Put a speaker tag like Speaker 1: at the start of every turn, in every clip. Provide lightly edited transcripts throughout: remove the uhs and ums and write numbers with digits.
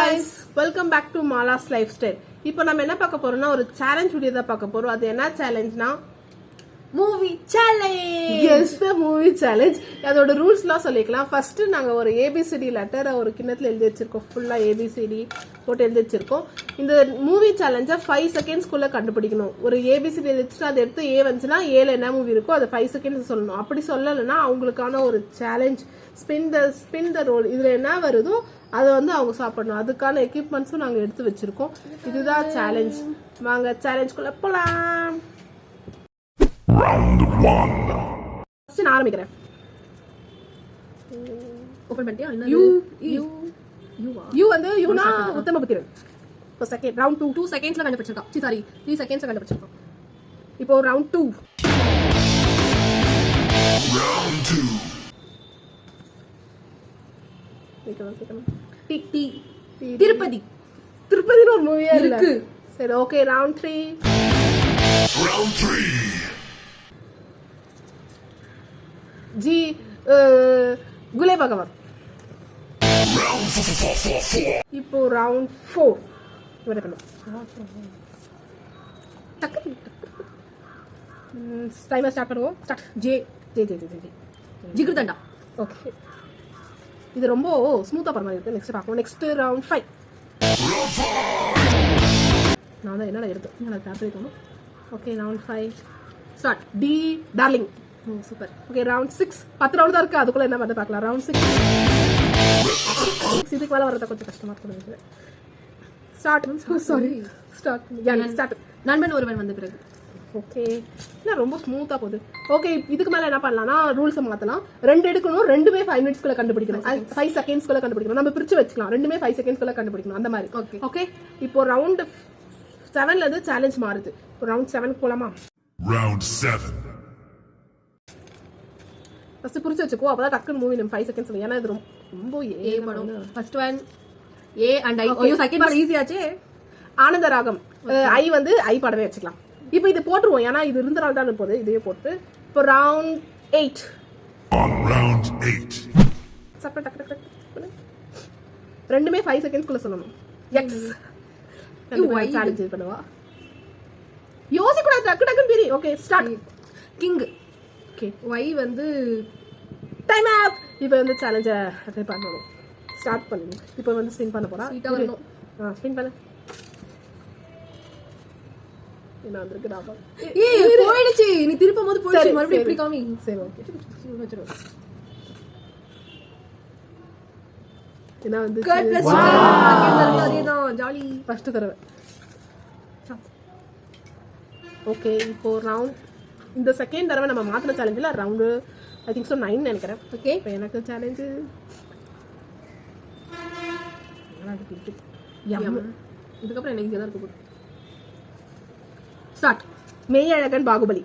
Speaker 1: guys, welcome back to Mala's Lifestyle. இப்போ நம்ம என்ன பார்க்க போறோம்னா ஒரு சேலஞ்ச் வீடியோ தான் பார்க்க போறோம். அது என்ன சேலஞ்ச்னா
Speaker 2: movie challenge.
Speaker 1: Yes the movie challenge. அதோட ரூல்ஸ்லாம் சொல்லிக்கலாம். ஃபர்ஸ்ட் நாங்க ஒரு ஏபிசிடி லெட்டர் ஒரு கிண்ணத்துல எழுதி வச்சிருக்கோம். ஃபுல்லா ஏபிசிடி போட்டு எழுதி வச்சிருக்கோம். இந்த மூவி சேலஞ்சை 5 செகண்ட்ஸ்க்குள்ள கண்டுபிடிக்கணும். ஒரு ஏபிசிடி எழுதிச்சுட்டு அதை எடுத்து ஏ வந்துச்சுன்னா ஏல என்ன மூவி இருக்கோ அதை 5 செகண்ட்ஸ் சொல்லணும். அப்படி சொல்லலைன்னா அவங்களுக்கான ஒரு சேலஞ்ச் ஸ்பின் த ரோல். இதுல என்ன வருதோ அதை வந்து அவங்க சாப்பிடணும். அதுக்கான எக்யூப்மெண்ட்ஸும் நாங்க எடுத்து வச்சிருக்கோம். இதுதான் சேலஞ்ச். வாங்க சேலஞ்ச்குள்ள போலாம்.
Speaker 3: Round 1.
Speaker 1: ஃபர்ஸ்ட் நான் ஆரம்பிக்கிறேன்.
Speaker 2: ஓபன் பண்ணிட்டியா?
Speaker 1: யூ வந்து யூனா உத்தமபுத்திரன். இப்போ செகண்ட் ரவுண்ட் 2
Speaker 2: செகண்ட்ஸ்ல கண்டுபிடிச்சிருக்கான். சாரி 3 செகண்ட்ஸ்ல கண்டுபிடிச்சிருக்கான்.
Speaker 1: இப்போ ரவுண்ட் 2.
Speaker 3: Round 2.
Speaker 2: திருப்பதி.
Speaker 1: திருப்பதின்னு ஒரு மூவியா
Speaker 2: இருக்கு.
Speaker 1: சரி ஓகே ரவுண்ட் 3.
Speaker 3: Round 3.
Speaker 1: ஜி குலே பகவான்.
Speaker 3: Round 4.
Speaker 1: இப்போ ரவுண்ட் 4. இவரை பண்ணும் டக்கு டைமர் ஸ்டார்ட் பண்ணுவோம். ஸ்டார்ட். ஜே ஜே ஜே ஜே ஜே
Speaker 2: ஜிகிர் தண்டா.
Speaker 1: ஓகே இது ரொம்ப ஸ்மூத்தா பண்ண மாதிரி இருக்கு. நெக்ஸ்ட் பார்ப்போம். Next round 5. நான் தான் என்னடா எடுத்தோம் நான் காப்பி பண்ணணும். Okay round 5 start. டி darling.
Speaker 2: Super.
Speaker 1: Okay round 6. 10 round தான் இருக்கு. அதுக்குள்ள என்ன பண்ண பார்க்கலாம். ரவுண்ட் 6 இதுக்கு மேல வரத கொஞ்சம் கஷ்டமா இருக்கு. ஸ்டார்ட். Sorry start. ஸ்டார்ட்.
Speaker 2: நண்பன் ஒருவன் வந்த பிறகு.
Speaker 1: ஓகே இல்ல ரொம்ப ஸ்மூத்தா போகுது. ஓகே இதுக்கு மேல என்ன பண்ணலாம்னா ரூல்ஸ் மாத்தலாம். 2 எடுக்கணும். ரெண்டுமே 5 மினிட்ஸ்க்குள்ள கண்டுபிடிக்கணும். 5 செகண்ட்ஸ்க்குள்ள கண்டுபிடிக்கணும். நம்ம பிரிச்சு வச்சுக்கலாம். ரெண்டுமே 5 செகண்ட்ஸ்க்குள்ள கண்டுபிடிக்கணும். அந்த மாதிரி.
Speaker 2: ஓகே
Speaker 1: ஓகே இப்போ ரவுண்ட் 7ல இருந்து சேலஞ்ச் மாறுது. இப்போ ரவுண்ட் 7 போலாமா?
Speaker 3: Round 7.
Speaker 1: ஃபர்ஸ்ட் புரிச்சு வச்சுக்கோ. அப்பதான் டக்குன்னு மூவி நம்ம 5 செகண்ட்ஸ். ஏன்னா இது ரொம்ப
Speaker 2: ஏ படம். First one A and I. ஐயோ செகண்ட் படம் ஈஸியாச்சே.
Speaker 1: ஆனந்த ராகம். ஐ வந்து ஐ படமே வச்சுக்கலாம். இப்போ இது போட்டுருவோம். ஏன்னா இது இருந்தனால தான் போகுது. இதையே போட்டு இப்போ ரவுண்ட் 8.
Speaker 3: On round 8.
Speaker 1: சப்ப டக்கு டக்கு டக்கு. ரெண்டுமே 5 செகண்ட்ஸ்க்குள்ள சொல்லணும். எக்ஸ் சேலஞ்ச் பண்ணுவா. யோசிக்க கூடாது. டக்கு டக்குன்னு பிரி. Okay start.
Speaker 2: King.
Speaker 1: Okay
Speaker 2: Y வந்து
Speaker 1: டைம் அப். இப்போ வந்து சேலஞ்சை அட்டை பண்ணணும். ஸ்டார்ட் பண்ணுங்க. இப்போ வந்து ஸ்பின் பண்ண போறா.
Speaker 2: ஸ்வீட்டா வரணும்.
Speaker 1: ஸ்பின் பண்ணு. என்ன வந்திருக்கு டாபா.
Speaker 2: ஏய் போயிடுச்சு. நீ திருப்பும் போது போயிடுச்சு. மறுபடியும் இப்படி காமி.
Speaker 1: சரி ஓகே என்ன வந்து
Speaker 2: கட் பிளஸ் செகண்ட் தடவை அதேதான் ஜாலி.
Speaker 1: ஃபர்ஸ்ட் தடவை. ஓகே இப்போ ரவுண்ட் இந்த செகண்ட் தடவை நம்ம மாத்தின சேலஞ்சில் ரவுண்டு ஐ திங்க் ஸோ 9 நினைக்கிறேன்.
Speaker 2: ஓகே
Speaker 1: இப்போ எனக்கு சேலஞ்சு
Speaker 2: இதுக்கப்புறம் எனக்கு இங்கே தான் இருக்கு. ஸ்டார்ட்.
Speaker 1: மெய்யழகன் பாகுபலி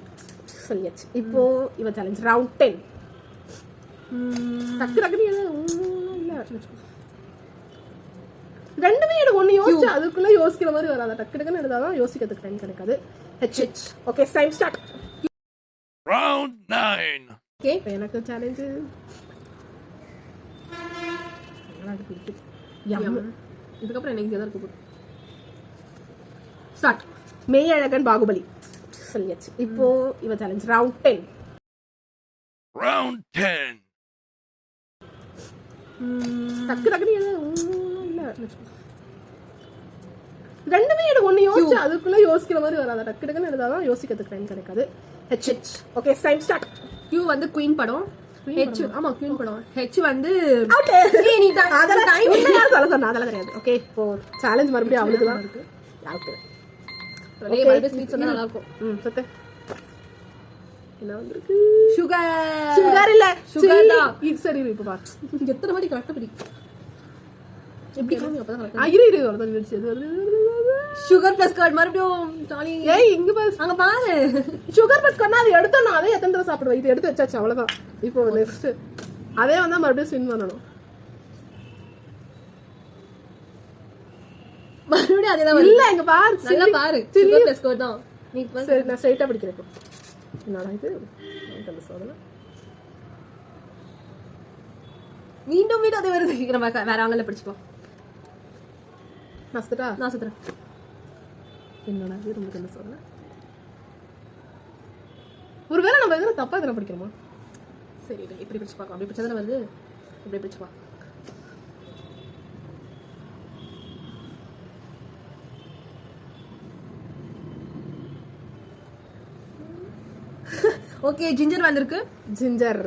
Speaker 1: சொல்லியாச்சு. இப்போ இவ சேலஞ்ச் ரவுண்ட் 10. டக்கு டக்குனு இல்லை ரெண்டுமே எனக்கு ஒன்று யோசிச்சு அதுக்குள்ள யோசிக்கிற மாதிரி வராது. டக்கு டக்குன்னு எடுத்தாதான் யோசிக்கிறதுக்கு டைம் கிடைக்காது. H. Okay time start.
Speaker 3: Round 9.
Speaker 1: Okay இப்போ எனக்கு சேலஞ்சு
Speaker 2: இதுக்கப்புறம் எனக்கு இங்கே தான் இருக்கு.
Speaker 1: ஸ்டார்ட். மெய்யழகன் பாகுபலி சொல்லியாச்சு. இப்போ இவ சேலஞ்ச் ரவுண்ட் 10.
Speaker 3: Round 10.
Speaker 1: டக்கு டக்குனு இல்லை ரெண்டுமே எனக்கு ஒன்று யோசிச்சு அதுக்குள்ள யோசிக்கிற மாதிரி வராது. டக்கு டக்குன்னு எடுத்தாதான் யோசிக்கிறதுக்கு டைம் கிடைக்காது. H. Okay time start.
Speaker 2: Q வந்து குயின் படம். ஹெச் ஆமா குயின் படம். ஹெச் வந்து
Speaker 1: நீ அதெல்லாம் டைம் இல்ல சொல்ல சொன்னா அதெல்லாம் கிடையாது. ஓகே இப்போ சேலஞ்ச் மறுபடியும் அவளுக்கு தான் இருக்கு. யாருக்கு
Speaker 2: மறுபடியும் ஸ்வீட் சொன்னா நல்லா இருக்கும்.
Speaker 1: சத்தே என்ன வந்திருக்கு?
Speaker 2: சுகர்.
Speaker 1: சுகர் இல்ல
Speaker 2: சுகர் தான்.
Speaker 1: இது சரி இப்போ பாரு.
Speaker 2: எத்தனை வாட்டி கரெக்டா பிடி. எப்படி காமி அப்பதான் கரெக்டா.
Speaker 1: இரு வரது வருது.
Speaker 2: சுகர் பிளஸ் கர்ட் மறுபடியும் ஜாலி.
Speaker 1: ஏய் இங்க பாரு.
Speaker 2: அங்க பாரு.
Speaker 1: சுகர் பிளஸ் கர்ட் அது எடுத்தா நான் அதே எத்தனை தடவை சாப்பிடுவேன். இது எடுத்து வச்சாச்சு அவ்வளவுதான். இப்போ நெக்ஸ்ட் அதே வந்தா மறுபடியும் ஸ்பின் பண்ணணும்.
Speaker 2: மறுபடியும் அதே தான்
Speaker 1: இல்ல இங்க பாரு.
Speaker 2: நல்லா பாரு. சுகர் பிளஸ் கர்ட் தான். நீ
Speaker 1: சரி நான் ஸ்ட்ரைட்டா பிடிக்கிறேன். இப்போ என்னடா இது அந்த சோதனை.
Speaker 2: மீண்டும் அதே வருது. நம்ம வேற ஆங்கில பிடிச்சுப்போம்.
Speaker 1: நான் சுத்தட்டா?
Speaker 2: நான் சுத்துறேன்.
Speaker 1: என்னடா இது உங்களுக்கு என்ன சொல்ல? ஒருவேளை நம்ம எதுவும் தப்பா எதுனா படிக்கிறோமா?
Speaker 2: சரி இப்படி பிடிச்சு பார்க்கலாம். அப்படி பிடிச்சதானே வந்து இப்படி பிடிச்சு பார்க்கலாம். ஓகே ஜிஞ்சர் வந்திருக்கு.
Speaker 1: ஜிஞ்சர்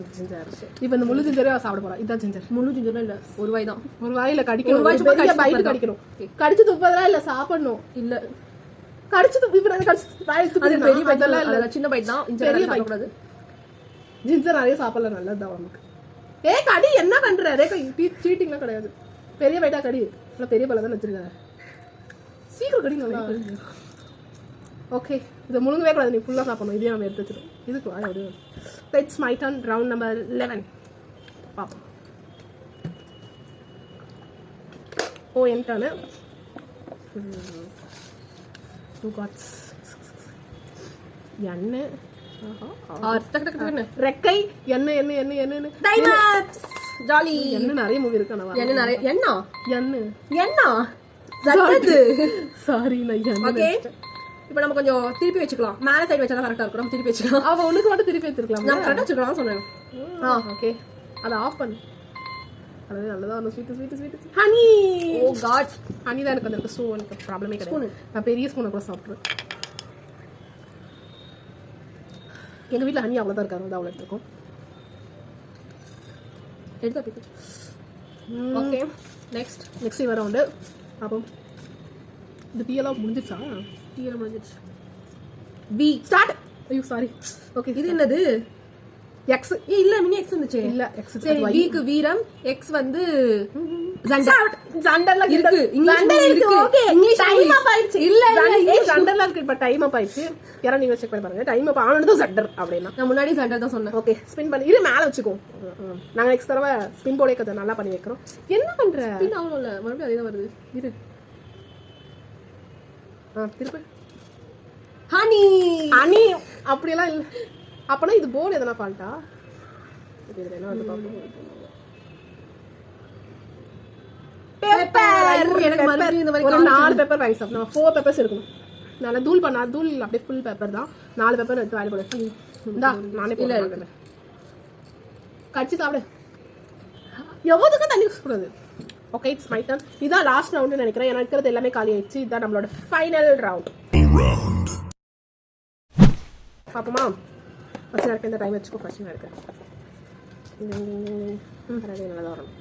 Speaker 1: இப்போ இந்த முழு ஜிஞ்சரே சாப்பிட போறா. இதான் ஜிஞ்சர்.
Speaker 2: முழு ஜிஞ்சர்லாம் இல்ல, ஒரு வாய் தான்.
Speaker 1: ஒரு வாயில கடிக்கணும்.
Speaker 2: ஒரு வாய் சும்மா
Speaker 1: பெரிய
Speaker 2: கடிச்சு
Speaker 1: பைட் கடிக்கணும். கடிச்சு துப்பதெல்லாம் இல்ல, சாப்பிடணும்.
Speaker 2: இல்ல
Speaker 1: கடிச்சு துப்பி கடிச்சு வாயில
Speaker 2: அது
Speaker 1: துப்பி
Speaker 2: பெரிய பைட்
Speaker 1: அதெல்லாம் இல்ல.
Speaker 2: இல்ல, சின்ன பைட் தான்.
Speaker 1: பெரிய
Speaker 2: பெரிய
Speaker 1: bite.
Speaker 2: பைட் கூடாது.
Speaker 1: ஜிஞ்சர் நிறைய சாப்பிடலாம், நல்லதுதான் உடம்புக்கு. கடி என்ன பண்ற? சீட்டிங்லாம் கிடையாது. பெரிய பைட்டா கடி. இல்ல பெரிய பழம் தான் வச்சிருக்காங்க. சீக்கிரம் கடி நல்லா. ஓகே, இதை முழுங்கவே கூடாது, நீ ஃபுல்லாக சாப்பிடணும். இதே நம்ம எடுத்து வச்சிடும். இதுக்கு வாய் அப்படியே. It's my turn. Round number 11 பார்ப்போம். என் டர்னு. Two cards. எண்ணெய், ரெக்கை, எண்ணெய்
Speaker 2: டைமப்ஸ் ஜாலி.
Speaker 1: எண்ணெய் நிறைய மூவி இருக்கு. ஆனால்
Speaker 2: என்ன நிறைய என்ன சத்தது.
Speaker 1: சாரி நான்
Speaker 2: ஓகே, இப்போ நம்ம கொஞ்சம் திருப்பி வச்சுக்கலாம். மேலே சைடு வச்சா தான் கரெக்டாக இருக்கும். நம்ம திருப்பி வச்சுக்கலாம்.
Speaker 1: அவ ஒண்ணுக்கு மட்டும் திருப்பி வச்சிருக்கலாம்.
Speaker 2: நான் கரெக்டாக வச்சுக்கலாம் சொன்னேன்.
Speaker 1: ஓகே, அதை ஆஃப் பண்ணு. அது நல்லதா ஒன்று ஸ்வீட் ஹனி.
Speaker 2: ஓ காட்,
Speaker 1: ஹனி தான் எனக்கு வந்திருக்கு. ஸோ எனக்கு ப்ராப்ளமே கிடையாது. நான் பெரிய ஸ்பூனை கூட சாப்பிட்ருவேன். எங்கள் வீட்டில் ஹனி அவ்வளோதான் இருக்காரு, அது அவ்வளோ எடுத்துருக்கோம்.
Speaker 2: எடுத்து ஓகே,
Speaker 1: நெக்ஸ்ட் வர உண்டு. அப்போ இந்த டீயெல்லாம் முடிஞ்சிருச்சா?
Speaker 2: டீயெல்லாம் முடிஞ்சிருச்சு.
Speaker 1: We start. ஐயோ சாரி. ஓகே,
Speaker 2: இது என்னது?
Speaker 1: எக்ஸ்
Speaker 2: இல்ல மினி எக்ஸ் வந்துச்சு.
Speaker 1: இல்ல எக்ஸ்.
Speaker 2: சரி, வீக்கு வீரம், எக்ஸ் வந்து
Speaker 1: ஜண்டர்ல
Speaker 2: இருக்கு.
Speaker 1: ஜண்டர் இருக்கு. ஓகே,
Speaker 2: இங்கிலீஷ்
Speaker 1: டைம் அப் ஆயிடுச்சு.
Speaker 2: இல்ல
Speaker 1: ஜண்டர்ல இருக்கு. இப்ப டைம் அப் ஆயிடுச்சு. யாரா நீங்க செக் பண்ணி பாருங்க. டைம் அப் ஆனது ஜண்டர் அப்படினா.
Speaker 2: நான் முன்னாடி ஜண்டர் தான் சொன்னேன்.
Speaker 1: ஓகே, ஸ்பின் பண்ணி இரு, மேல வச்சுக்கோ. நாங்க நெக்ஸ்ட் தடவை ஸ்பின் போர்டே கத நல்லா பண்ணி வைக்கிறோம். என்ன பண்ற?
Speaker 2: ஸ்பின் ஆகல, மறுபடியும் அதே தான் வருது.
Speaker 1: இரு. திருப்பி.
Speaker 2: ஹனி
Speaker 1: அப்படியெல்லாம் இல்ல. அப்பனா இது போர்டு எதனா ஃபால்ட்டா? இது என்ன வந்து பாப்போம். பெப்பர். எனக்கு மறுபடியும் இந்த மாதிரி ஒரு 4 பெப்பர் வாங்கி சாப்பிடணும். 4 பெப்பர்ஸ் இருக்கணும். நான் தூள் அப்படியே ஃபுல் பெப்பர் தான். 4 பெப்பர் எடுத்து வாயில போடு. இந்தா நானே போடுறேன். கடிச்சு சாப்பிடு. எவ்வளவுக்கு தண்ணி யூஸ் கூடாது. Okay, it's my turn. இதான் லாஸ்ட் ரவுண்ட் நினைக்கிறேன். எனக்கு இருக்கிறது எல்லாமே காலி ஆயிடுச்சு. இதான் நம்மளோட ஃபைனல் ரவுண்ட். பாப்போமா? ஃபர்ஸ்ட் எனக்கு இந்த டைம் வச்சுக்கோ. ஃபர்ஸ்ட் இருக்கு. நல்லா வரும்.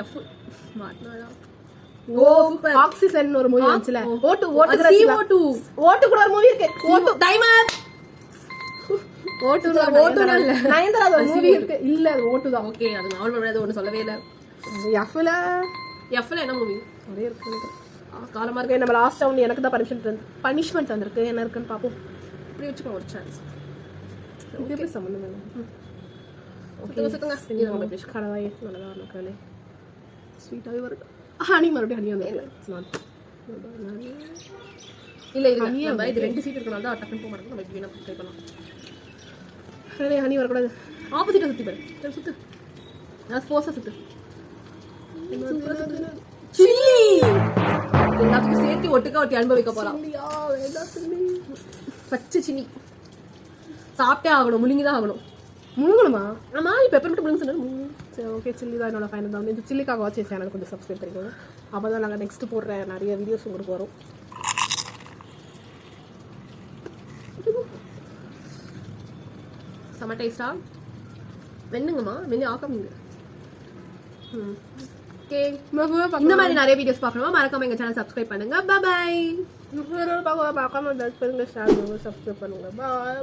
Speaker 2: எஃப் மாட்னாடா. ஓ சூப்பர்.
Speaker 1: ஆக்சிஜன் ஒரு மூவி வந்துச்சுல. ஓட்டு கூட ஒரு மூவி இருக்கு. ஓட்டு
Speaker 2: டைமர்.
Speaker 1: ஓட்டு
Speaker 2: இல்ல.
Speaker 1: நயன்தாரா ஒரு மூவி இருக்கு. இல்ல அது ஓட்டு தான்.
Speaker 2: ஓகே, அது நாவல் பண்றது ஒண்ணு சொல்லவே இல்ல. எஃப்ல என்ன மூவி?
Speaker 1: நிறைய இருக்கு.
Speaker 2: காலமா
Speaker 1: இருக்கு. நம்ம லாஸ்ட் ரவுண்ட் எனக்கு தான் பனிஷ்மென்ட் வந்திருக்கு. என்ன இருக்குன்னு பாப்போம்.
Speaker 2: இப்படி வச்சுக்கோ ஒரு சான்ஸ்.
Speaker 1: இது எப்படி சம்பந்தம் இல்லை.
Speaker 2: ஓகே சுத்துங்க.
Speaker 1: இது நம்ம ஃபிஷ் கடவாய் நல்லதா நமக்கு ஸ்வீட்டாவே வருது. ஹனி மறுபடியும் ஹனி வந்து
Speaker 2: இல்ல இது 2 சீட் இருக்கனால தான் டக்குனு போக மாட்டேங்குது. நம்ம இப்படி வேணா ட்ரை பண்ணலாம்.
Speaker 1: ஹனி வரக்கூடாது.
Speaker 2: ஆப்போசிட்டா சுத்தி பாரு. சுத்து. நான் ஸ்போர்ட்ஸா சுத்து. சில்லி எல்லாத்துக்கும் சேர்த்து ஒட்டுக்க அனுபவிக்க போறோம். பச்சை சில்லி சாப்பிட்டே ஆகணும். முழுங்கிதான் ஆகணும்.
Speaker 1: முழுங்கணுமா?
Speaker 2: ஆமா, பெப்பர் மட்டும் முழுங்க சொன்னா.
Speaker 1: சரி, ஓகே. சில்லி தான் என்னோட ஃபைனல் தான். இந்த சில்லிக்காக வாட்ச் சேனல் கொஞ்சம் சப்ஸ்கிரைப் பண்ணிக்கோங்க. அப்போ தான் நாங்கள் நெக்ஸ்ட் போடுற நிறைய வீடியோஸ் உங்களுக்கு வரும்.
Speaker 2: செம டேஸ்டா வெண்ணுங்கம்மா, வெண்ணு ஆக்காமீங்க. ஓகே, இந்த மாதிரி நிறைய வீடியோஸ் பார்க்கணுமா? மறக்காம எங்க சேனல் சப்ஸ்கிரைப் பண்ணுங்க. பை
Speaker 1: பார்க்காம சப்ஸ்கிரைப் பண்ணுங்க. பாய்.